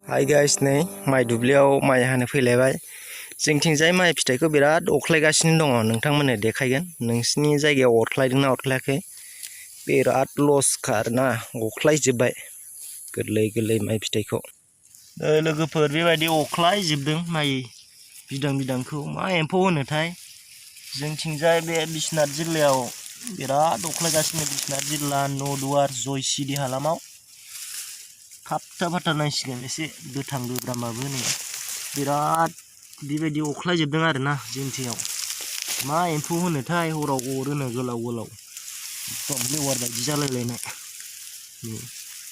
Hi guys नै माइ दुब्लियाव माइ हानो फैलायबाय। जोंथिंजाय माइ फिथाइखौ बिराद अख्लायगासिनो दङ। नोंथांमोननो देखायगोन नोंसिनि जायगायाव अख्लायदोंना अख्लायाखै। बिराद लसखा आरोना अख्लायजोब्बाय गोरलै गोरलै माइ फिथाइखौ। लोगोफोर बेबायदि अख्लायजोबदों माइ बिदांखौ। मा एम्फौ होनोथाय जोंथिंजाय बे बिश्वनाथ जिल्लायाव बिराद अख्लायगासिनो। बिश्वनाथ जिल्ला नदुवार जयसिरि हालामाव थाब हाथारनांसिगोन एसे गोथां गोब्रामाबो नै बिराद बेबायदि अख्लायजोबदों आरोना जोंथियाव। मा एम्फौ होनोथाय हराव अरोनो गोलाव गोलाव एकदम लेवार बायदि जालायलायनाय।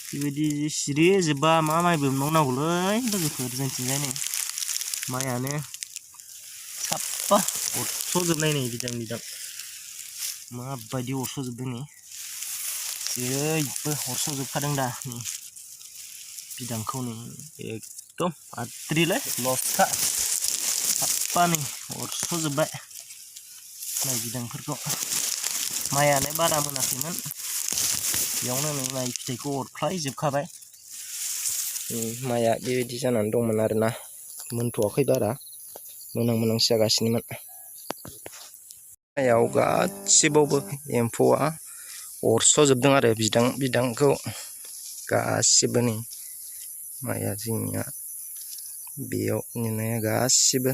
बेबायदि सिरि जोबबा मा माइबो मोनबावनांगौलै लोगोफोर। जोंथिंजाय नै माइयानो साफा अरस'जोबनाय नै बिदां माबायदि अरस'जोबदों नै जेरैबो अरस'जोबखादों दा नै बिदांखौ नै एकदम आद्रिलै लसखा साफा नै अरस'जोब्बाय माइ बिदांफोरखौ। माइयानो बारा मोनाखैमोन बेयावनो नै माइ फिथाइखौ अरख्लायजोबखाबाय। माइया बेबायदि जानानै दंमोन आरोना मोनथ'वाखै बारा मोनहांसो जागासिनोमोन। माइयाव गासिबावबो एम्फौआ अरस'जोबदों आरो बिदांखौ गासिबो नै माइया जोंनिया बेयाव नुनाया गासिबो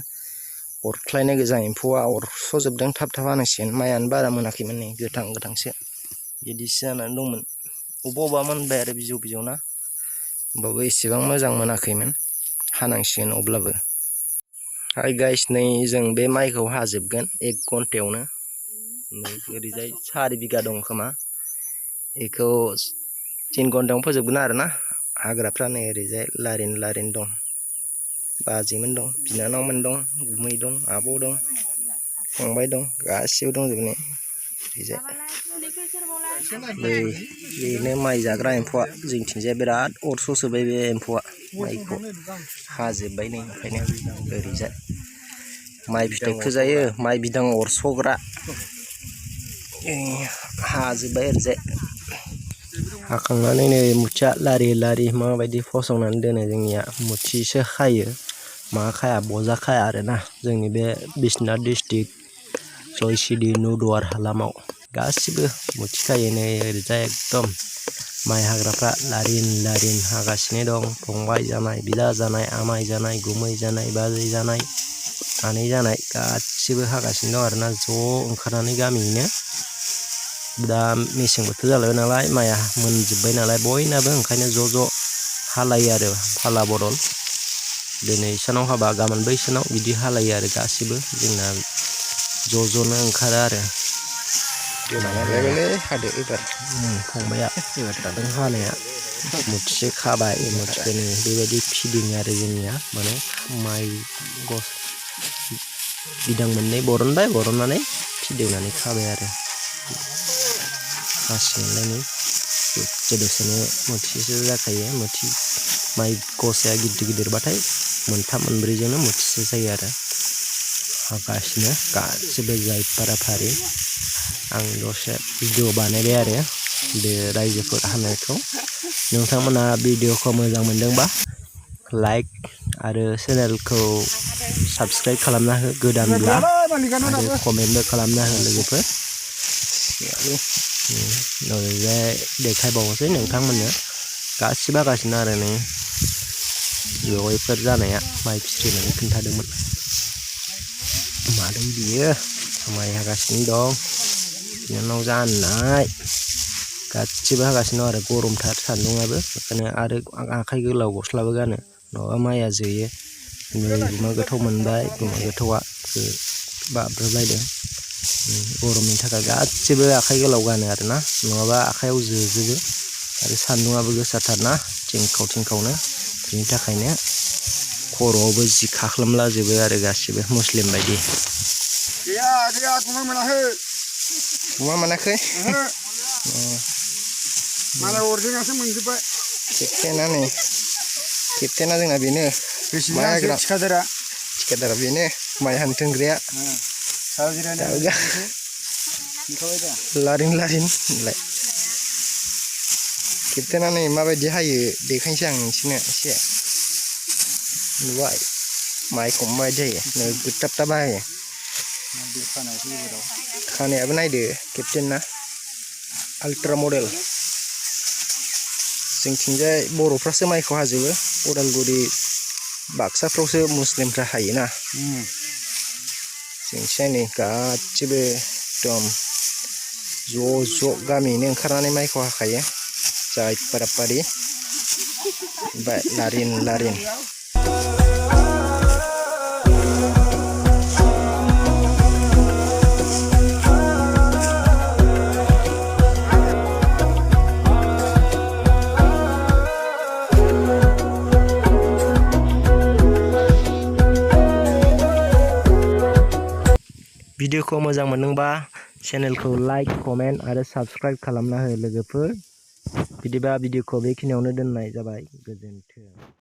अरख्लायनाय गोजा। एम्फौआ अरस'जोबदों थाब हानांसिगोन। माइयानो बारा मोनाखैमोन नै गोथांसो बिदिसो जानानै दंमोन। अबेबा मोनबाय आरो बिजौना होमबाबो एसेबां मोजां मोनाखैमोन। हानांसिगोन अब्लाबो। हाय गाइस नै जों बे माइखौ हाजोबगोन 1 घन्टायावनो। ओरैजाय 4 बिगा दं खोमा बेखौ 3 घन्टायावनो फोजोबगोन आरोना। हाग्राफ्रा नै ओरैजाय लारिन दं। बाजैमोन दं, बिनानावमोन दं, गुमै दं, आब' दं, फंबाय दं, गासिबो दंजोबो नै ओरैजाय। बेनो माइ जाग्रा एम्फौआ जोंथिंजाय बिराद अरस'सोबाय बे एम्फौआ माइखौ हाजोब्बाय नै। ओंखायनो ओरैजाय माइ फिथाइखौ जायो माइ बिदां अरस'ग्रा हाजोब्बाय ओरैजाय। हाखांनानै नै मुथिया लारि माबायदि फसंनानै दोनो जोंनिया मुथिसो खायो मा खाया बजा खाया आरोना। जोंनि बे बिश्वनाथ डिस्ट्रिक्ट जयसिरि नदुवार हालामाव गासिबो मुथि खायो नै ओरैजाय एकदम माइ हाग्राफ्रा लारिन हागासिनो दं। फंबाय जानाय, बिदा जानाय, आमाइ जानाय, गुमै जानाय, बाजै जानाय, आनै जानाय गासिबो हागासिनो दं आरोना ज' ओंखारनानै गामियैनो। दा मेसें बोथोर जालायबाय नालाय माइया मोनजोब्बाय नालाय बयनाबो, ओंखायनो ज' हालायो आरो फाला बदल। दिनै इसानाव हाबा गाबोन बैसानाव बिदि हालायो आरो गासिबो जोंना ज'नो ओंखारो आरो। हादो एबार फंबाया एबार थादों हानाया मुथिसे खाबाय। मुथिखौ नै बेबायदि फिदिङो आरो जोंनिया माने माइ बिदां मोननै बरननानै फिदिंनानै खाबाय आरो। खासिगोनलाय नै दसेनो मुथिसेसो जाखायो। मुथि माइ गसाया गिदिरबाथाय 3 मोनब्रैजोंनो मुथिसे जायो आरो। हागासिनो गासिबो फारि आं दसे भिडिअ बानायबाय आरो बे रायजोफोर हानायखौ। नोंथांमोना भिडिअखौ मोजां मोनदोंबा लाइक आरो चेनेलखौ साबस्क्राइब खालामना हो गोदानब्ला, आरो कमेन्टबो खालामना हो लोगोफोर। ओरैजाय देखायबावनोसै नोंथांमोननो गासिबो हागासिनो आरो नै बेवाइफोर जानाया माइ फिथ्रिनानै खोन्थादोंमोन। मादै बियो माइ हागासिनो दं बिनानाव जानाय गासिबो हागासिनो दं आरो। गरमथार सान्दुंआबो बेखायनो आरो आखाइ गोलाव गस्लाबो गानो नङाबा माइया जोयो। गुमा गोथाव मोनबाय, गुमा गोथावा बाब्राबलायदों गरमनि थाखाय। गासिबो आखाइ गोलाव गानो आरोना नङाबा आखाइयाव जोजोबो। आरो सान्दुंआबो गोसाथारना थिंखावनो बिनि थाखायनो खर'आवबो जि खाख्लोमलाजोबो आरो गासिबो मुस्लिम बायदि। गैया गुमा मोनाखै मालाय अरजोंसो मोनजोब्बाय। केप्टेना जोंना बेनो माइ हाग्रा थिखादारा बेनो माइ हानो थिनग्राया। लारिन होनलाय केप्टेना नै माबायदि हायो देखायनोसै आं नोंसोरनो एसे। नुबाय माइखौ माबायदि जायो नोगोद थाब थाब हायो खानायाबो नायदो केप्टेन ना आल्ट्रा मडेल जोंथिंजाय बर'फ्रासो माइखौ हाजोबो उदालगुरि बाक्साफ्रावसो मुस्लिमफ्रा हायोना जोंथिंजाय नै गासिबो एकदम ज' गामियैनो ओंखारनानै माइखौ हाखायो जाय पारापारि ओमफ्राय लारिन भिडिअखौ मोजां मोनदोंबा चेनेलखौ लाइक कमेन्ट आरो साबस्क्राइब खालामना हो लोगोफोर बिदिबा भिडिअखौ बेखिनियावनो दोननाय जाबाय गोजोन्थों।